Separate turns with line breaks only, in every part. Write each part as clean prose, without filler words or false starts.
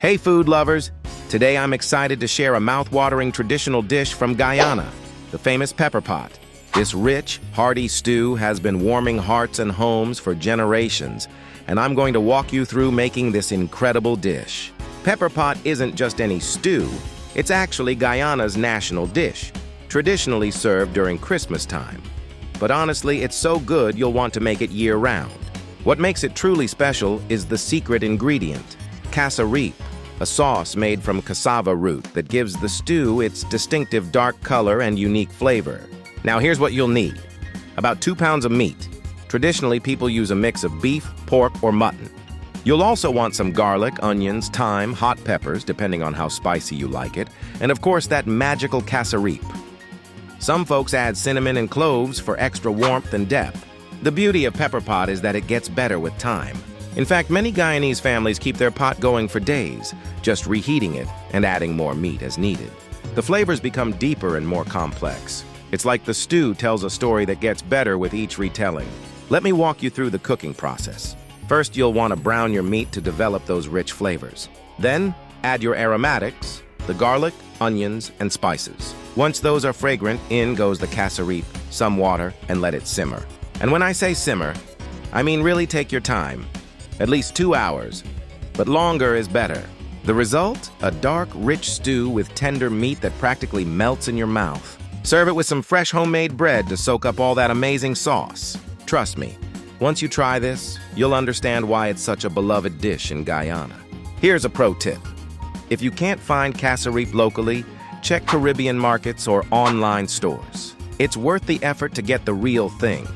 Hey food lovers! Today I'm excited to share a mouth-watering traditional dish from Guyana, the famous pepper pot. This rich, hearty stew has been warming hearts and homes for generations, and I'm going to walk you through making this incredible dish. Pepper pot isn't just any stew, it's actually Guyana's national dish, traditionally served during Christmas time. But honestly, it's so good you'll want to make it year-round. What makes it truly special is the secret ingredient, cassareep, a sauce made from cassava root that gives the stew its distinctive dark color and unique flavor. Now here's what you'll need. About 2 pounds of meat. Traditionally, people use a mix of beef, pork, or mutton. You'll also want some garlic, onions, thyme, hot peppers, depending on how spicy you like it, and of course that magical cassareep. Some folks add cinnamon and cloves for extra warmth and depth. The beauty of pepper pot is that it gets better with time. In fact, many Guyanese families keep their pot going for days, just reheating it and adding more meat as needed. The flavors become deeper and more complex. It's like the stew tells a story that gets better with each retelling. Let me walk you through the cooking process. First, you'll want to brown your meat to develop those rich flavors. Then, add your aromatics, the garlic, onions, and spices. Once those are fragrant, in goes the cassareep, some water, and let it simmer. And when I say simmer, I mean really take your time. At least 2 hours, but longer is better. The result? A dark, rich stew with tender meat that practically melts in your mouth. Serve it with some fresh homemade bread to soak up all that amazing sauce. Trust me, once you try this, you'll understand why it's such a beloved dish in Guyana. Here's a pro tip. If you can't find cassareep locally, check Caribbean markets or online stores. It's worth the effort to get the real thing.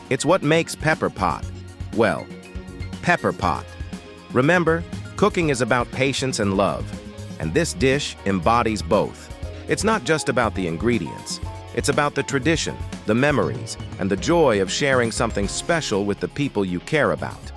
It's what makes pepper pot, well, pepper pot. Remember, cooking is about patience and love, and this dish embodies both. It's not just about the ingredients. It's about the tradition, the memories, and the joy of sharing something special with the people you care about.